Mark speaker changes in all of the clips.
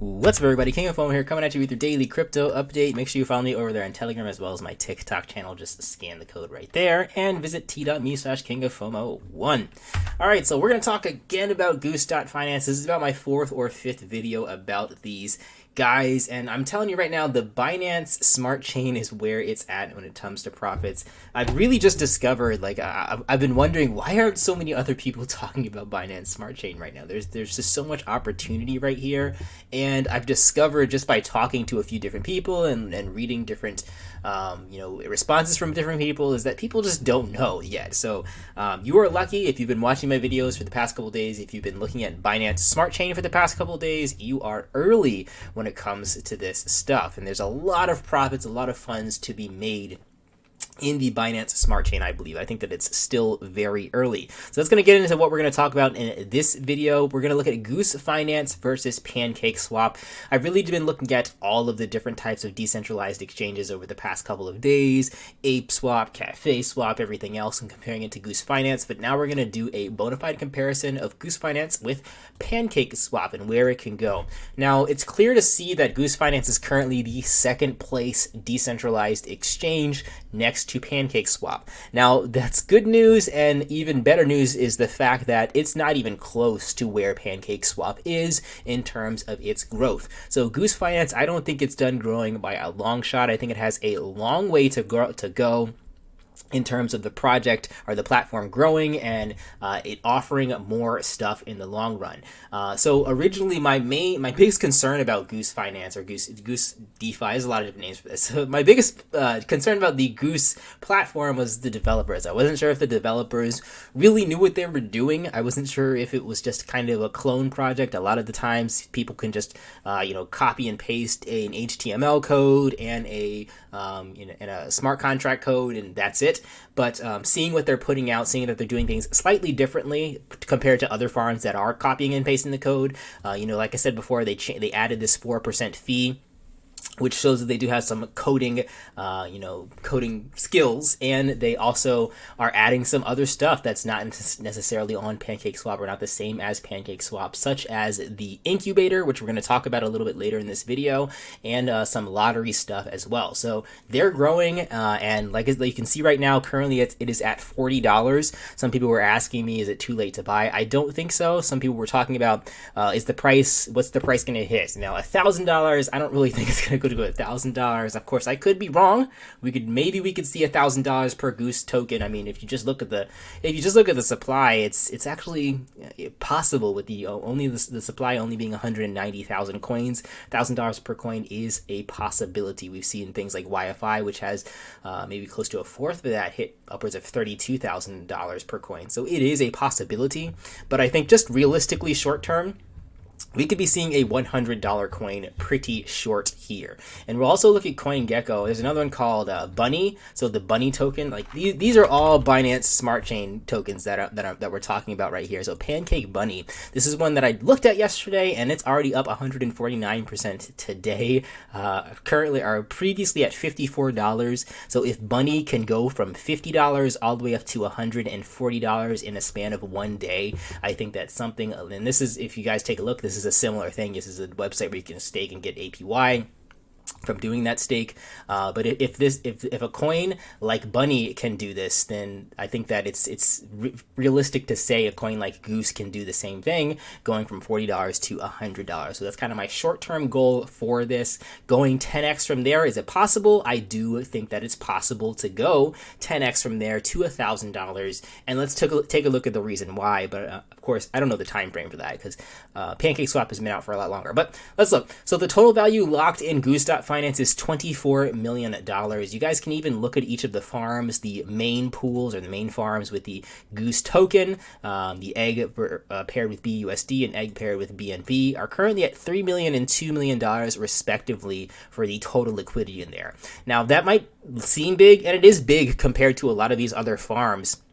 Speaker 1: What's up, everybody? King of Fomo here, coming at you with your daily crypto update. Make sure you follow me over there on Telegram as well as my TikTok channel. Just scan the code right there and visit t.me/kingoffomo1. Alright, so we're going to talk again about Goose.finance. This is about my fourth or fifth video about these guys, and I'm telling you right now, the Binance Smart Chain is where it's at when it comes to profits. I've really just discovered, like, I've been wondering, why aren't so many other people talking about Binance Smart Chain right now? There's just so much opportunity right here, and I've discovered just by talking to a few different people and reading different responses from different people, is that people just don't know yet. So you are lucky if you've been watching my videos for the past couple days. If you've been looking at Binance Smart Chain for the past couple days, you are early when it comes to this stuff, and there's a lot of profits, a lot of funds to be made in the Binance Smart Chain, I believe. I think that it's still very early. So that's going to get into what we're going to talk about in this video. We're going to look at Goose Finance versus Pancakeswap. I've really been looking at all of the different types of decentralized exchanges over the past couple of days, ApeSwap, CafeSwap, everything else, and comparing it to Goose Finance. But now we're going to do a bona fide comparison of Goose Finance with Pancakeswap and where it can go. Now, it's clear to see that Goose Finance is currently the second place decentralized exchange next to Pancakeswap. Now, that's good news, and even better news is the fact that it's not even close to where Pancakeswap is in terms of its growth. So Goose Finance, I don't think it's done growing by a long shot. I think it has a long way to go in terms of the project or the platform growing and it offering more stuff in the long run. So originally, my biggest concern about Goose Finance or Goose DeFi, there's a lot of different names for this. So my biggest concern about the Goose platform was the developers. I wasn't sure if the developers really knew what they were doing. I wasn't sure if it was just kind of a clone project. A lot of the times, people can just copy and paste an HTML code and a smart contract code, and that's it. But seeing what they're putting out, seeing that they're doing things slightly differently compared to other farms that are copying and pasting the code, like I said before, they added this 4% fee, which shows that they do have some coding skills, and they also are adding some other stuff that's not necessarily on Pancakeswap or not the same as Pancakeswap, such as the incubator, which we're going to talk about a little bit later in this video, and some lottery stuff as well. So they're growing, and like you can see right now, currently it is at $40. Some people were asking me, is it too late to buy? I don't think so. Some people were talking about, what's the price going to hit? Now, $1,000, I don't really think it's going to go to $1,000. Of course, I could be wrong. We could see $1,000 per Goose token. I mean, if you just look at the supply, it's actually possible with the supply only being 190,000 coins. $1,000 per coin is a possibility. We've seen things like YFI, which has maybe close to a fourth of that, hit upwards of $32,000 per coin. So it is a possibility, but I think just realistically, short term, we could be seeing a $100 coin pretty short here. And we'll also look at CoinGecko. There's another one called Bunny. So the Bunny token, like these are all Binance Smart Chain tokens that we're talking about right here. So Pancake Bunny, this is one that I looked at yesterday, and it's already up 149% today. Currently, are previously at $54. So if Bunny can go from $50 all the way up to $140 in a span of one day, I think that's something. And this is, if you guys take a look, this is a similar thing. This is a website where you can stake and get APY from doing that stake. But if a coin like Bunny can do this, then I think that it's realistic to say a coin like Goose can do the same thing, going from $40 to $100. So that's kind of my short-term goal for this. Going 10x from there, is it possible? I do think that it's possible to go 10x from there to $1,000. And let's take a look at the reason why. But of course, I don't know the time frame for that, because Pancakeswap has been out for a lot longer. But let's look. So the total value locked in Goose.finance is $24 million. You guys can even look at each of the farms, the main pools or the main farms with the Goose token, the egg paired with BUSD and egg paired with BNB, are currently at $3 million and $2 million respectively for the total liquidity in there. Now, that might seem big, and it is big compared to a lot of these other farms.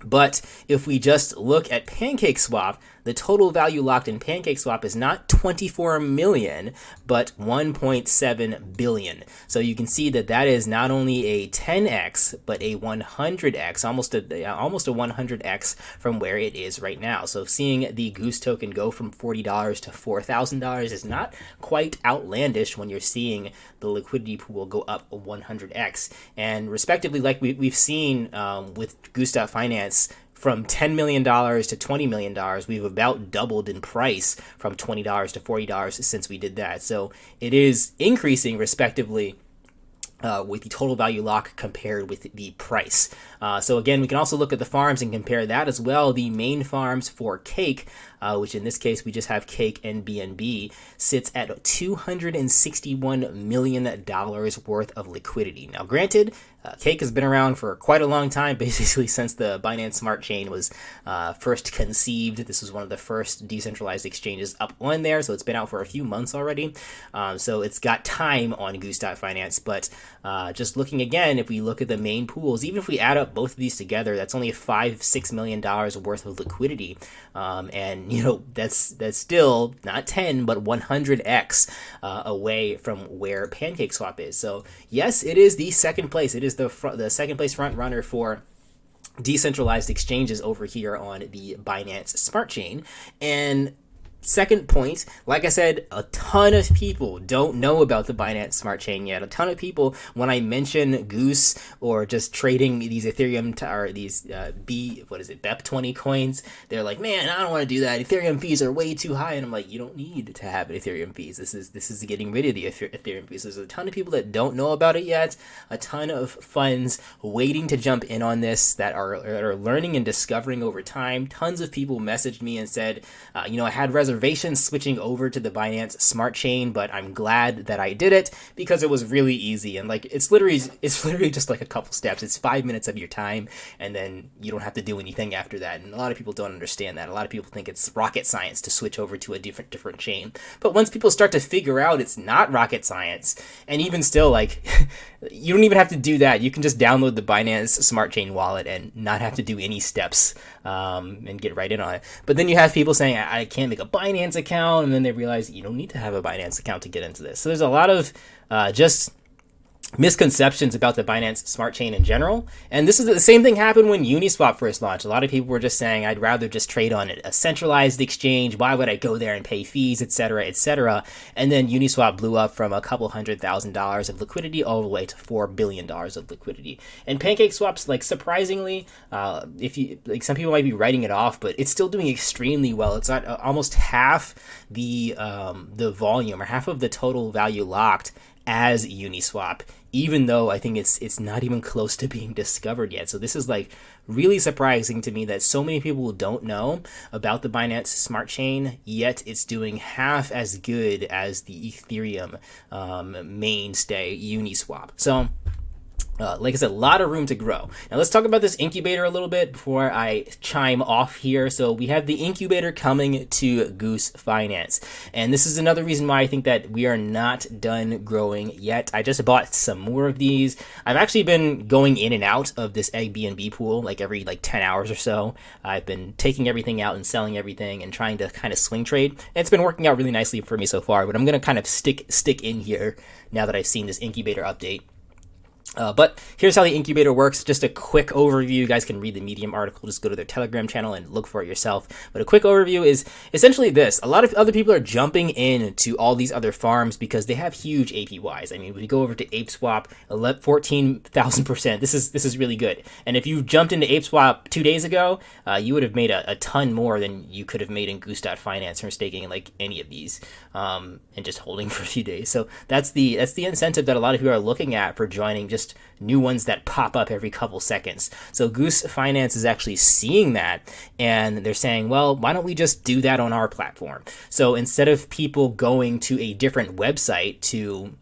Speaker 1: But if we just look at Pancakeswap, the total value locked in Pancakeswap is not 24 million, but 1.7 billion. So you can see that that is not only a 10x, but a 100x, almost a 100x from where it is right now. So seeing the Goose token go from $40 to $4,000 is not quite outlandish when you're seeing the liquidity pool go up 100x. And respectively, like we've seen with Goose.finance, from $10 million to $20 million, we've about doubled in price from $20 to $40 since we did that. So it is increasing respectively with the total value lock compared with the price. So again, we can also look at the farms and compare that as well. The main farms for Cake, which in this case we just have Cake and BNB, sits at $261 million worth of liquidity. Now granted, Cake has been around for quite a long time, basically since the Binance Smart Chain was first conceived. This was one of the first decentralized exchanges up on there, so it's been out for a few months already. So it's got time on Goose.finance, but just looking again, if we look at the main pools, even if we add up both of these together, that's only $5-6 million worth of liquidity. And you know, that's still not 10, but 100x away from where Pancakeswap is. So yes, it is the second place. It is the second place front runner for decentralized exchanges over here on the Binance Smart Chain. And second point, like I said, a ton of people don't know about the Binance Smart Chain yet. A ton of people, when I mention Goose or just trading these Ethereum or these BEP20 coins, they're like, man, I don't want to do that. Ethereum fees are way too high. And I'm like, you don't need to have Ethereum fees. This is getting rid of the Ethereum fees. There's a ton of people that don't know about it yet. A ton of funds waiting to jump in on this that are learning and discovering over time. Tons of people messaged me and said, I had reservations switching over to the Binance Smart Chain, but I'm glad that I did it because it was really easy. And like it's literally just like a couple steps. It's 5 minutes of your time, and then you don't have to do anything after that. And a lot of people don't understand that. A lot of people think it's rocket science to switch over to a different chain. But once people start to figure out it's not rocket science, and even still, like you don't even have to do that. You can just download the Binance Smart Chain wallet and not have to do any steps and get right in on it. But then you have people saying, I can't make a Binance account, and then they realize you don't need to have a Binance account to get into this. So there's a lot of just misconceptions about the Binance Smart Chain in general. And this is the same thing happened when Uniswap first launched. A lot of people were just saying, I'd rather just trade on a centralized exchange. Why would I go there and pay fees, etc., etc.? And then Uniswap blew up from a couple $100,000 of liquidity all the way to $4 billion of liquidity. And Pancakeswap's, like, surprisingly, if you like, some people might be writing it off, but it's still doing extremely well. It's at almost half the volume, or half of the total value locked as Uniswap, even though I think it's not even close to being discovered yet. So this is like really surprising to me that so many people don't know about the Binance Smart Chain, yet it's doing half as good as the Ethereum mainstay Uniswap. So like I said, a lot of room to grow. Now let's talk about this incubator a little bit before I chime off here. So we have the incubator coming to Goose Finance. And this is another reason why I think that we are not done growing yet. I just bought some more of these. I've actually been going in and out of this BNB pool like every 10 hours or so. I've been taking everything out and selling everything and trying to kind of swing trade. And it's been working out really nicely for me so far, but I'm going to kind of stick in here now that I've seen this incubator update. But here's how the incubator works. Just a quick overview. You guys can read the Medium article. Just go to their Telegram channel and look for it yourself. But a quick overview is essentially this. A lot of other people are jumping into all these other farms because they have huge APYs. I mean, we go over to ApeSwap, 14,000%. This is really good. And if you jumped into ApeSwap 2 days ago, you would have made a ton more than you could have made in Goose.finance from staking like any of these and just holding for a few days. So that's the incentive that a lot of people are looking at for joining just new ones that pop up every couple seconds. So Goose Finance is actually seeing that, and they're saying, well, why don't we just do that on our platform? So instead of people going to a different website to,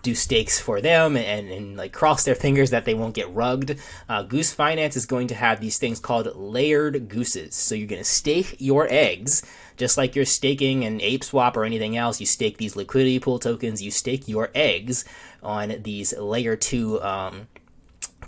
Speaker 1: do stakes for them and like cross their fingers that they won't get rugged, Goose Finance is going to have these things called layered gooses. So you're going to stake your eggs just like you're staking an ApeSwap or anything else. You stake these liquidity pool tokens, you stake your eggs on these layer 2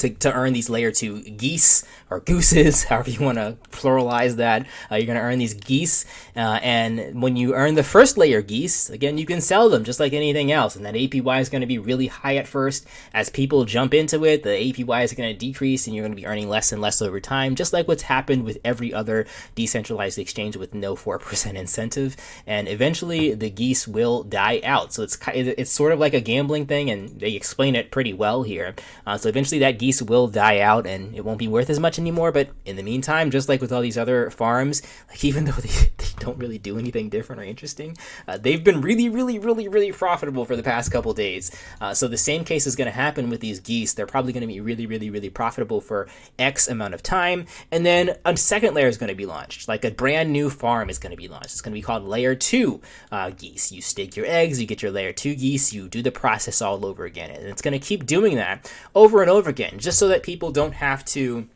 Speaker 1: to earn these layer 2 geese or gooses, however you want to pluralize that. You're going to earn these geese, and when you earn the first layer geese, again, you can sell them just like anything else, and that APY is going to be really high at first. As people jump into it, the APY is going to decrease, and you're going to be earning less and less over time, just like what's happened with every other decentralized exchange with no 4% incentive. And eventually, the geese will die out. So it's sort of like a gambling thing, and they explain it pretty well here. So eventually, that geese will die out and it won't be worth as much anymore. But in the meantime, just like with all these other farms, like even though they don't really do anything different or interesting, they've been really profitable for the past couple days. So the same case is going to happen with these geese. They're probably going to be really profitable for X amount of time, and then a second layer is going to be launched. Like a brand new farm is going to be launched. It's going to be called layer 2 geese. You stake your eggs, you get your layer 2 geese, you do the process all over again, and it's going to keep doing that over and over again, just so that people don't have to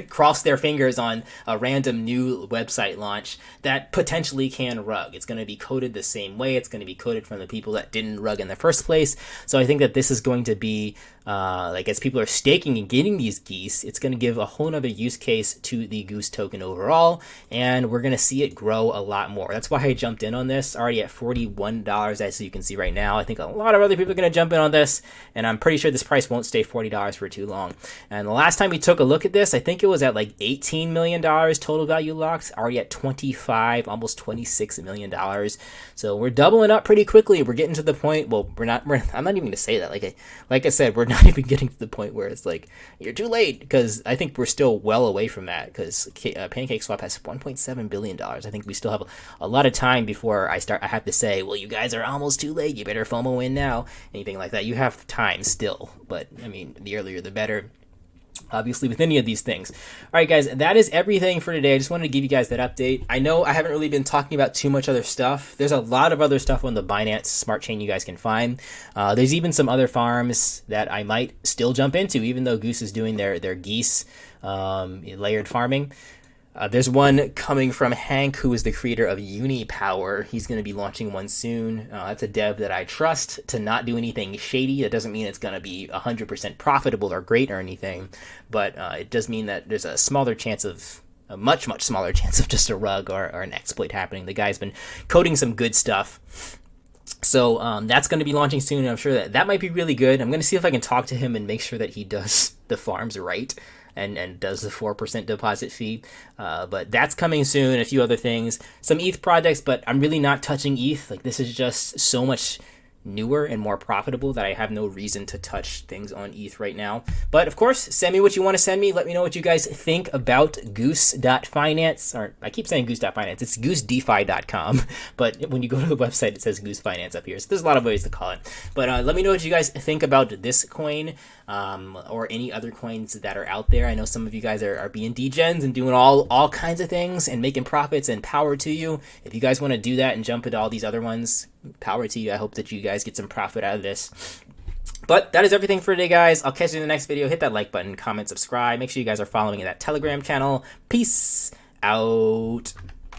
Speaker 1: cross their fingers on a random new website launch that potentially can rug. It's going to be coded the same way. It's going to be coded from the people that didn't rug in the first place. So I think that this is going to be as people are staking and getting these geese, it's going to give a whole nother use case to the Goose token overall, and we're going to see it grow a lot more. That's why I jumped in on this, already at $41, as you can see right now. I think a lot of other people are going to jump in on this, and I'm pretty sure this price won't stay $40 for too long. And the last time we took a look at this, I think it was at like $18 million total value locked, already at 25, almost $26 million. So we're doubling up pretty quickly. We're getting to the point, well, I'm not even going to say that. Like I said, we're not even getting to the point where it's like, you're too late, because I think we're still well away from that, because Pancakeswap has $1.7 billion. I think we still have a lot of time before I have to say, well, you guys are almost too late, you better FOMO in now, anything like that. You have time still, but I mean, the earlier the better, obviously, with any of these things. All right, guys, that is everything for today. I just wanted to give you guys that update. I know I haven't really been talking about too much other stuff. There's a lot of other stuff on the Binance Smart Chain you guys can find. There's even some other farms that I might still jump into, even though Goose is doing their geese layered farming. There's one coming from Hank, who is the creator of Unipower. He's going to be launching one soon. That's a dev that I trust to not do anything shady. That doesn't mean it's going to be 100% profitable or great or anything, but it does mean that there's a much smaller chance of just a rug or an exploit happening. The guy's been coding some good stuff. So that's going to be launching soon, and I'm sure that might be really good. I'm going to see if I can talk to him and make sure that he does the farms right and does the 4% deposit fee. But that's coming soon. A few other things, some ETH projects, but I'm really not touching ETH. Like, this is just so much newer and more profitable that I have no reason to touch things on ETH right now. But of course, send me what you want to send me. Let me know what you guys think about Goose.finance. Or I keep saying Goose.finance. It's goosedefi.com. But when you go to the website, it says Goose Finance up here. So there's a lot of ways to call it. But let me know what you guys think about this coin or any other coins that are out there. I know some of you guys are being degens and doing all kinds of things and making profits, and power to you. If you guys want to do that and jump into all these other ones, power to you. I hope that you guys get some profit out of this. But that is everything for today, guys. I'll catch you in the next video. Hit that like button, comment, subscribe. Make sure you guys are following that Telegram channel. Peace out.